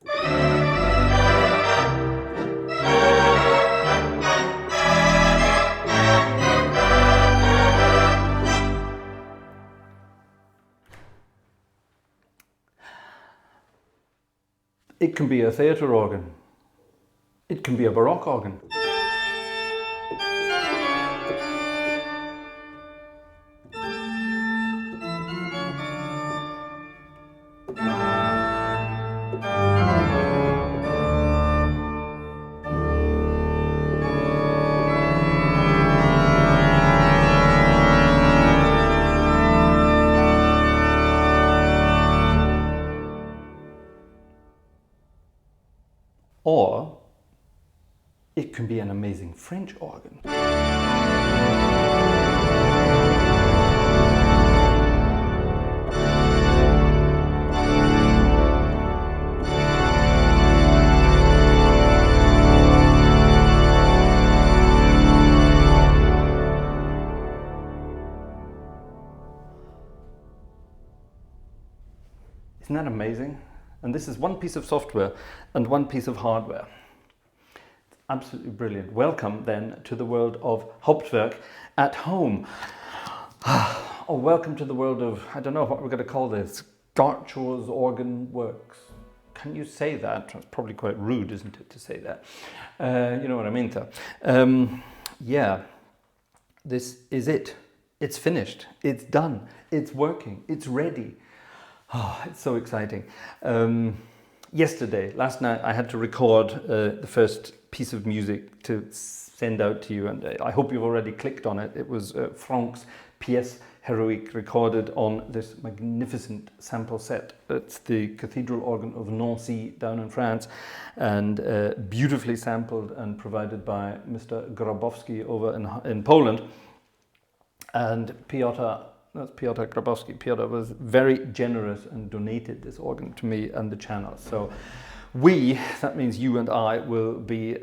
It can be a theatre organ. It can be a Baroque organ. Or it can be an amazing French organ. Isn't that amazing? And this is one piece of software and one piece of hardware. It's absolutely brilliant. Welcome then to the world of Hauptwerk at home. Or welcome to the world of, I don't know what we're going to call this, Gartshore's Organ Works. Can you say that? That's probably quite rude, isn't it, to say that? You know what I mean, though. Yeah, this is it. It's finished. It's done. It's working. It's ready. Oh, it's so exciting. Last night, I had to record the first piece of music to send out to you, and I hope you've already clicked on it. It was Franck's Pièce Héroïque, recorded on this magnificent sample set. It's the Cathedral Organ of Nancy down in France, and beautifully sampled and provided by Mr. Grabowski over in Poland. And That's Piotr Grabowski. Piotr was very generous and donated this organ to me and the channel. So that means you and I, will be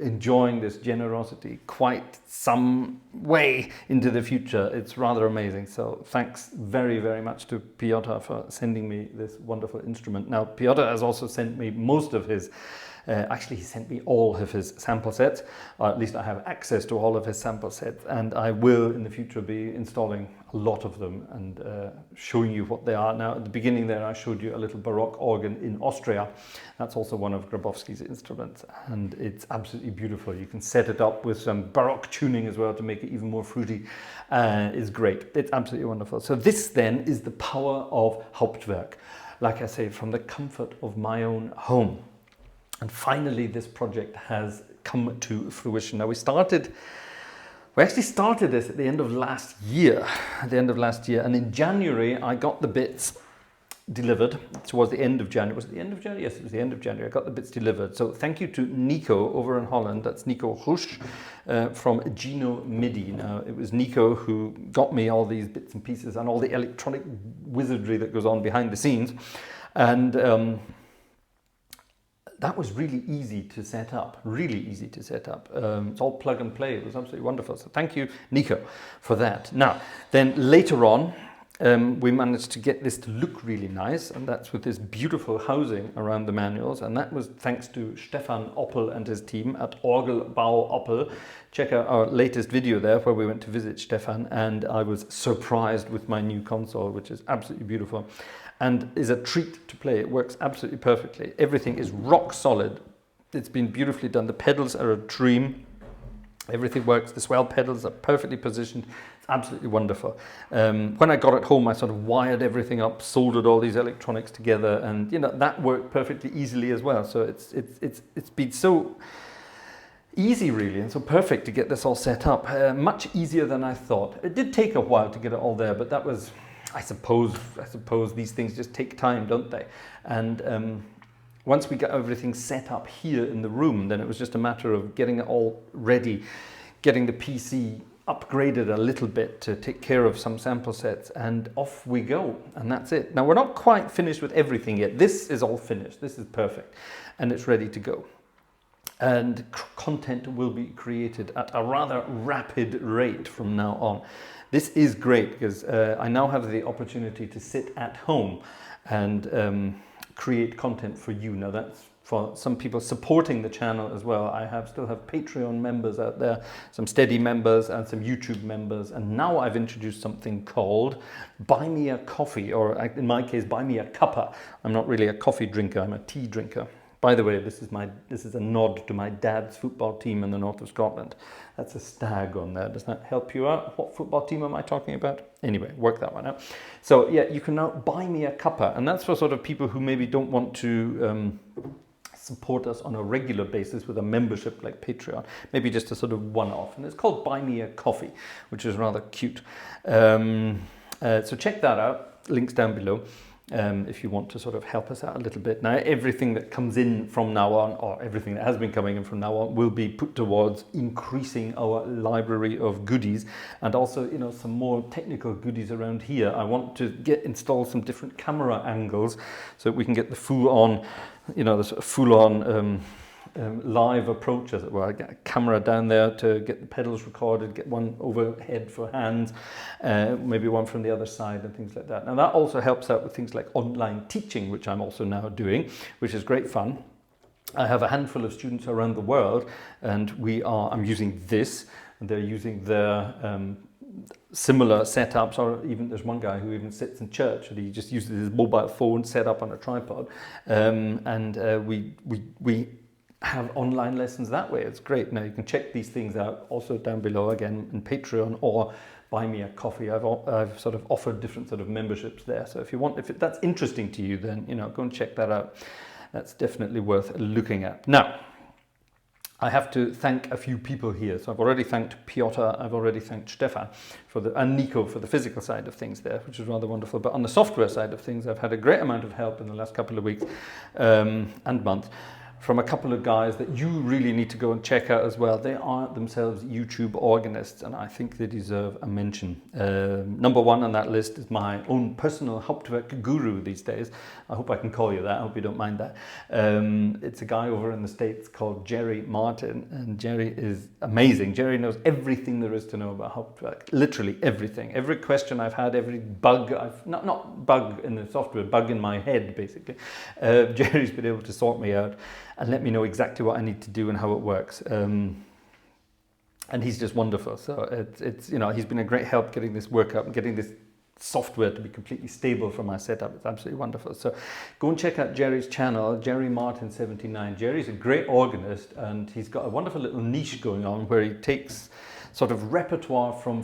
enjoying this generosity quite some way into the future. It's rather amazing. So thanks very, very much to Piotr for sending me this wonderful instrument. Now, Piotr has also sent me most of his actually, he sent me all of his sample sets, or at least I have access to all of his sample sets, and I will in the future be installing a lot of them and showing you what they are. Now, at the beginning there, I showed you a little Baroque organ in Austria. That's also one of Grabowski's instruments, and it's absolutely beautiful. You can set it up with some Baroque tuning as well to make it even more fruity. It's great. It's absolutely wonderful. So this then is the power of Hauptwerk, like I say, from the comfort of my own home. And finally, this project has come to fruition. Now, we actually started this at the end of last year. And in January, I got the bits delivered towards the end of January. Was it the end of January? Yes, it was the end of January. I got the bits delivered. So thank you to Nico over in Holland. That's Nico Rusch from Gino MIDI. Now, it was Nico who got me all these bits and pieces and all the electronic wizardry that goes on behind the scenes. And that was really easy to set up, It's all plug and play. It was absolutely wonderful. So thank you, Nico, for that. Now, then later on, we managed to get this to look really nice, and that's with this beautiful housing around the manuals, and that was thanks to Stefan Oppel and his team at Orgelbau Oppel. Check out our latest video there where we went to visit Stefan, and I was surprised with my new console, which is absolutely beautiful and is a treat to play. It works absolutely perfectly. Everything is rock solid. It's been beautifully done. The pedals are a dream. Everything works. The swell pedals are perfectly positioned. It's absolutely wonderful. When I got it home, I sort of wired everything up, soldered all these electronics together, and that worked perfectly easily as well. So it's been so easy, really, and so perfect to get this all set up. Much easier than I thought. It did take a while to get it all there, but that was, I suppose these things just take time, don't they? And once we got everything set up here in the room, then it was just a matter of getting it all ready, getting the PC upgraded a little bit to take care of some sample sets, and off we go. And that's it. Now, we're not quite finished with everything yet. This is all finished. This is perfect. And it's ready to go. And content will be created at a rather rapid rate from now on. This is great because I now have the opportunity to sit at home and create content for you. Now that's for some people supporting the channel as well. I still have Patreon members out there, some steady members and some YouTube members. And now I've introduced something called Buy Me a Coffee, or in my case, Buy Me a Cuppa. I'm not really a coffee drinker, I'm a tea drinker. By the way, this is a nod to my dad's football team in the north of Scotland. That's a stag on there. Does that help you out? What football team am I talking about? Anyway, work that one out. So yeah, you can now buy me a cuppa, and that's for sort of people who maybe don't want to support us on a regular basis with a membership like Patreon, maybe just a sort of one-off. And it's called Buy Me a Coffee, which is rather cute. So check that out. Links down below. If you want to sort of help us out a little bit. Now, everything that comes in from now on, or everything that has been coming in from now on, will be put towards increasing our library of goodies, and also, you know, some more technical goodies around here. I want to install some different camera angles so that we can get the full-on, you know, the sort of full-on live approach, as it were. I get a camera down there to get the pedals recorded, get one overhead for hands, maybe one from the other side and things like that. Now that also helps out with things like online teaching, which I'm also now doing, which is great fun. I have a handful of students around the world, and I'm using this, and they're using their similar setups, or even there's one guy who even sits in church and he just uses his mobile phone set up on a tripod, we have online lessons that way. It's great. Now you can check these things out also down below, again in Patreon or Buy Me a Coffee. I've sort of offered different sort of memberships there. So if that's interesting to you, then, you know, go and check that out. That's definitely worth looking at. Now, I have to thank a few people here. So I've already thanked Piotr, I've already thanked Stefan and Nico for the physical side of things there, which is rather wonderful. But on the software side of things, I've had a great amount of help in the last couple of weeks and months from a couple of guys that you really need to go and check out as well. They are themselves YouTube organists, and I think they deserve a mention. Number one on that list is my own personal Hauptwerk guru these days. I hope I can call you that. I hope you don't mind that. It's a guy over in the States called Jerry Martin, and Jerry is amazing. Jerry knows everything there is to know about Hauptwerk, literally everything. Every question I've had, every bug not bug in the software, bug in my head basically. Jerry's been able to sort me out and let me know exactly what I need to do and how it works. And he's just wonderful. So it's you know, he's been a great help getting this work up and getting this software to be completely stable for my setup. It's absolutely wonderful. So go and check out Jerry's channel, Jerry Martin 79. Jerry's a great organist, and he's got a wonderful little niche going on where he takes sort of repertoire from,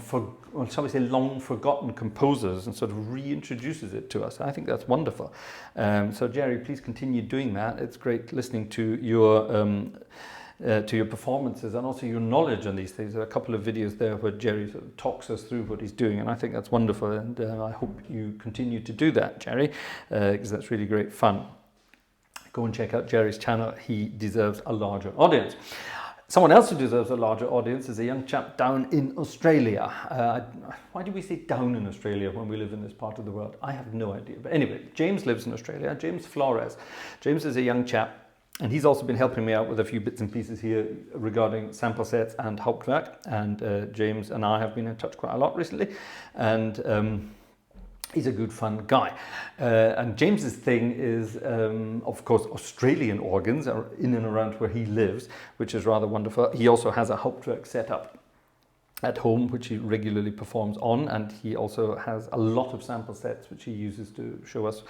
shall we say, long forgotten composers and sort of reintroduces it to us. I think that's wonderful. So Jerry, please continue doing that. It's great listening to your performances and also your knowledge on these things. There are a couple of videos there where Jerry sort of talks us through what he's doing, and I think that's wonderful, and I hope you continue to do that, Jerry, because that's really great fun. Go and check out Jerry's channel. He deserves a larger audience. Someone else who deserves a larger audience is a young chap down in Australia. Why do we say down in Australia when we live in this part of the world? I have no idea. But anyway, James lives in Australia, James Flores. James is a young chap, and he's also been helping me out with a few bits and pieces here regarding sample sets and Hauptwerk. And James and I have been in touch quite a lot recently. And he's a good fun guy. And James's thing is, of course, Australian organs are in and around where he lives, which is rather wonderful. He also has a Hauptwerk setup at home, which he regularly performs on. And he also has a lot of sample sets, which he uses to show us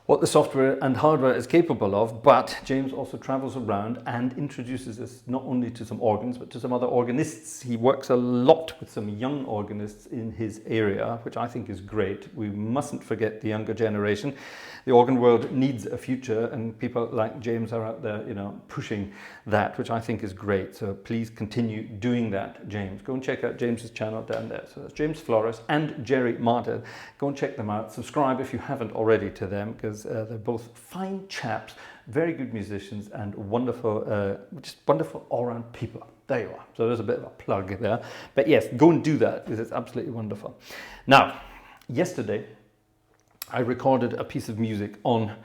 what the software and hardware is capable of. But James also travels around and introduces us not only to some organs, but to some other organists. He works a lot with some young organists in his area, which I think is great. We mustn't forget the younger generation. The organ world needs a future, and people like James are out there, you know, pushing that, which I think is great. So please continue doing that, James. Go and check out James's channel down there. So that's James Flores and Jerry Martin. Go and check them out. Subscribe if you haven't already to them, because they're both fine chaps, very good musicians, and wonderful, just wonderful all-round people. There you are. So there's a bit of a plug there. But yes, go and do that, because it's absolutely wonderful. Now, yesterday, I recorded a piece of music on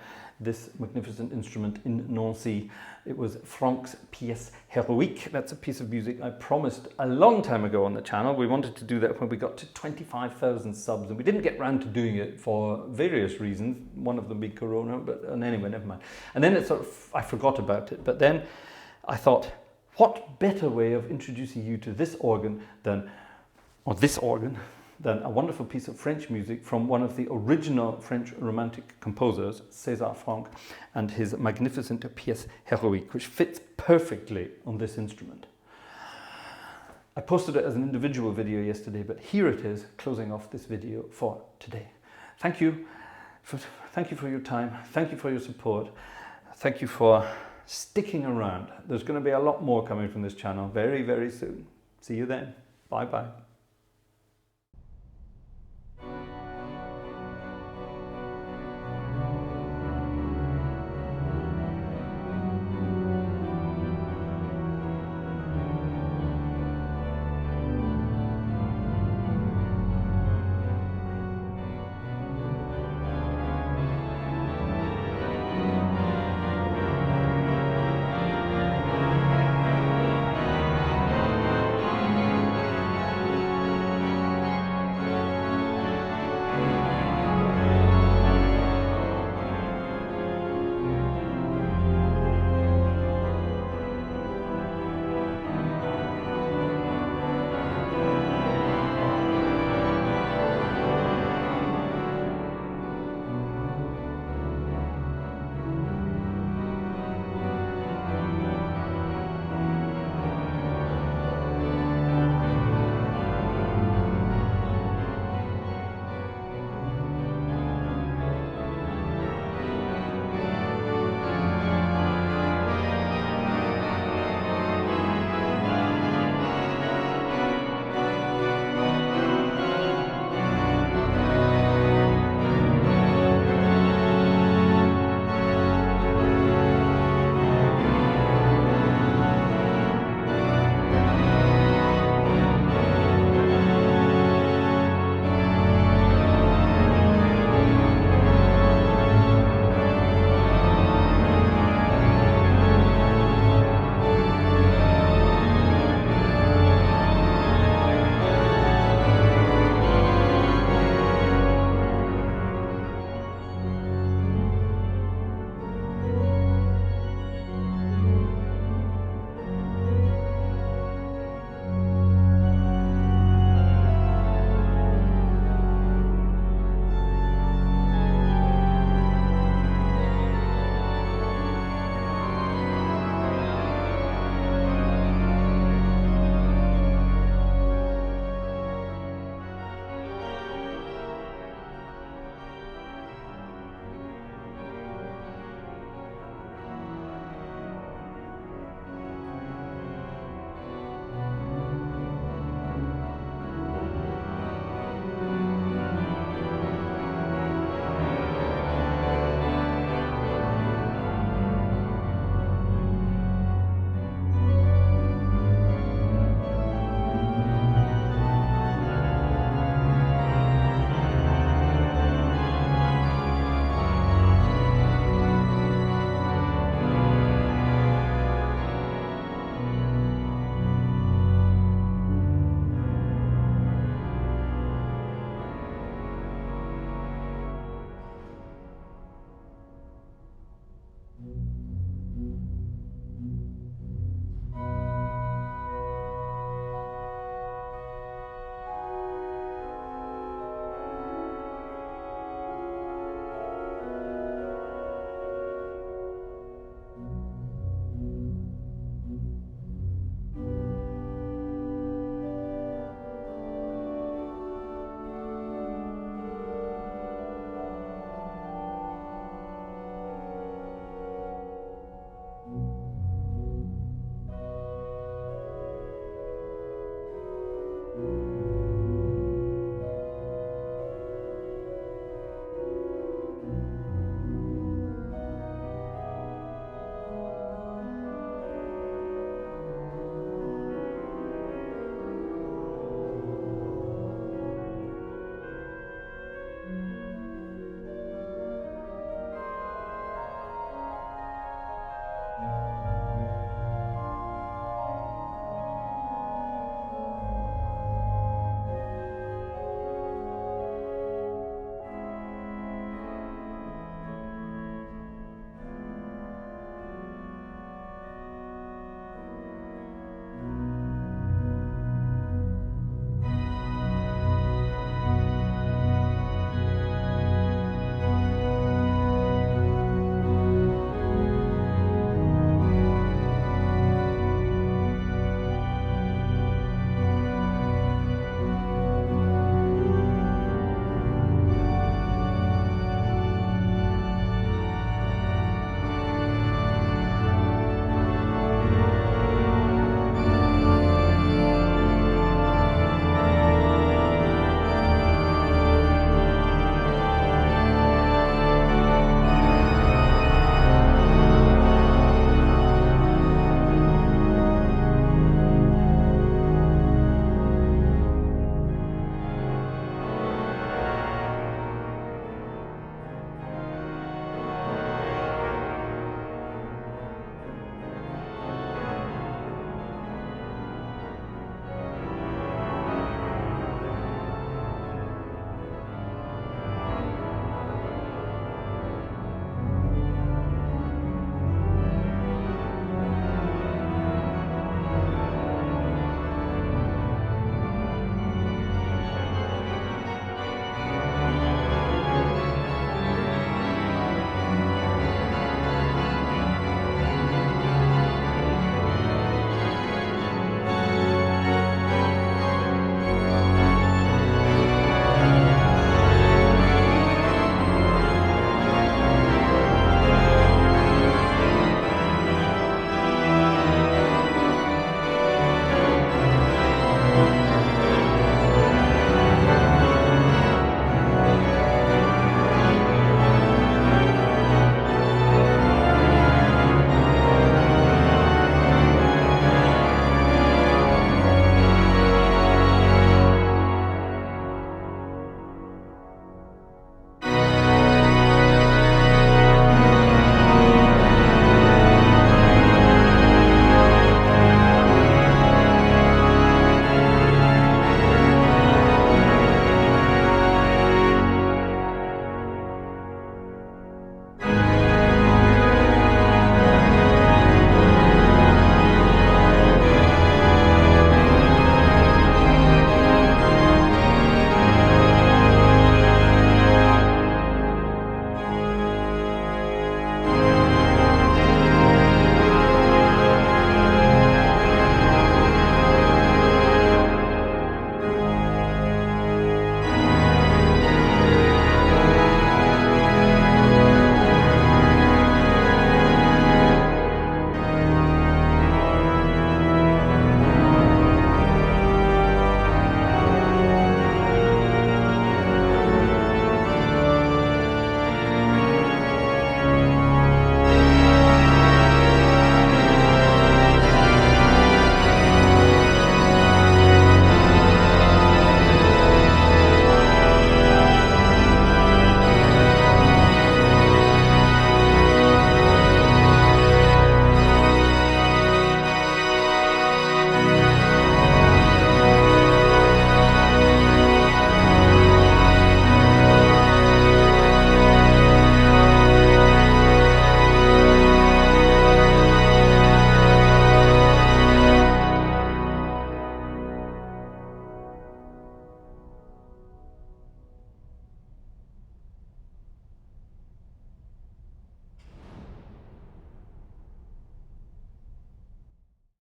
this magnificent instrument in Nancy. It was Franck's pièce héroïque. That's a piece of music I promised a long time ago on the channel. We wanted to do that when we got to 25,000 subs, and we didn't get round to doing it for various reasons, one of them being Corona, but anyway, never mind. And then I forgot about it, but then I thought, what better way of introducing you to this organ than a wonderful piece of French music from one of the original French Romantic composers, César Franck, and his magnificent pièce héroïque, which fits perfectly on this instrument. I posted it as an individual video yesterday, but here it is, closing off this video for today. Thank you for your time. Thank you for your support. Thank you for sticking around. There's going to be a lot more coming from this channel very, very soon. See you then. Bye bye.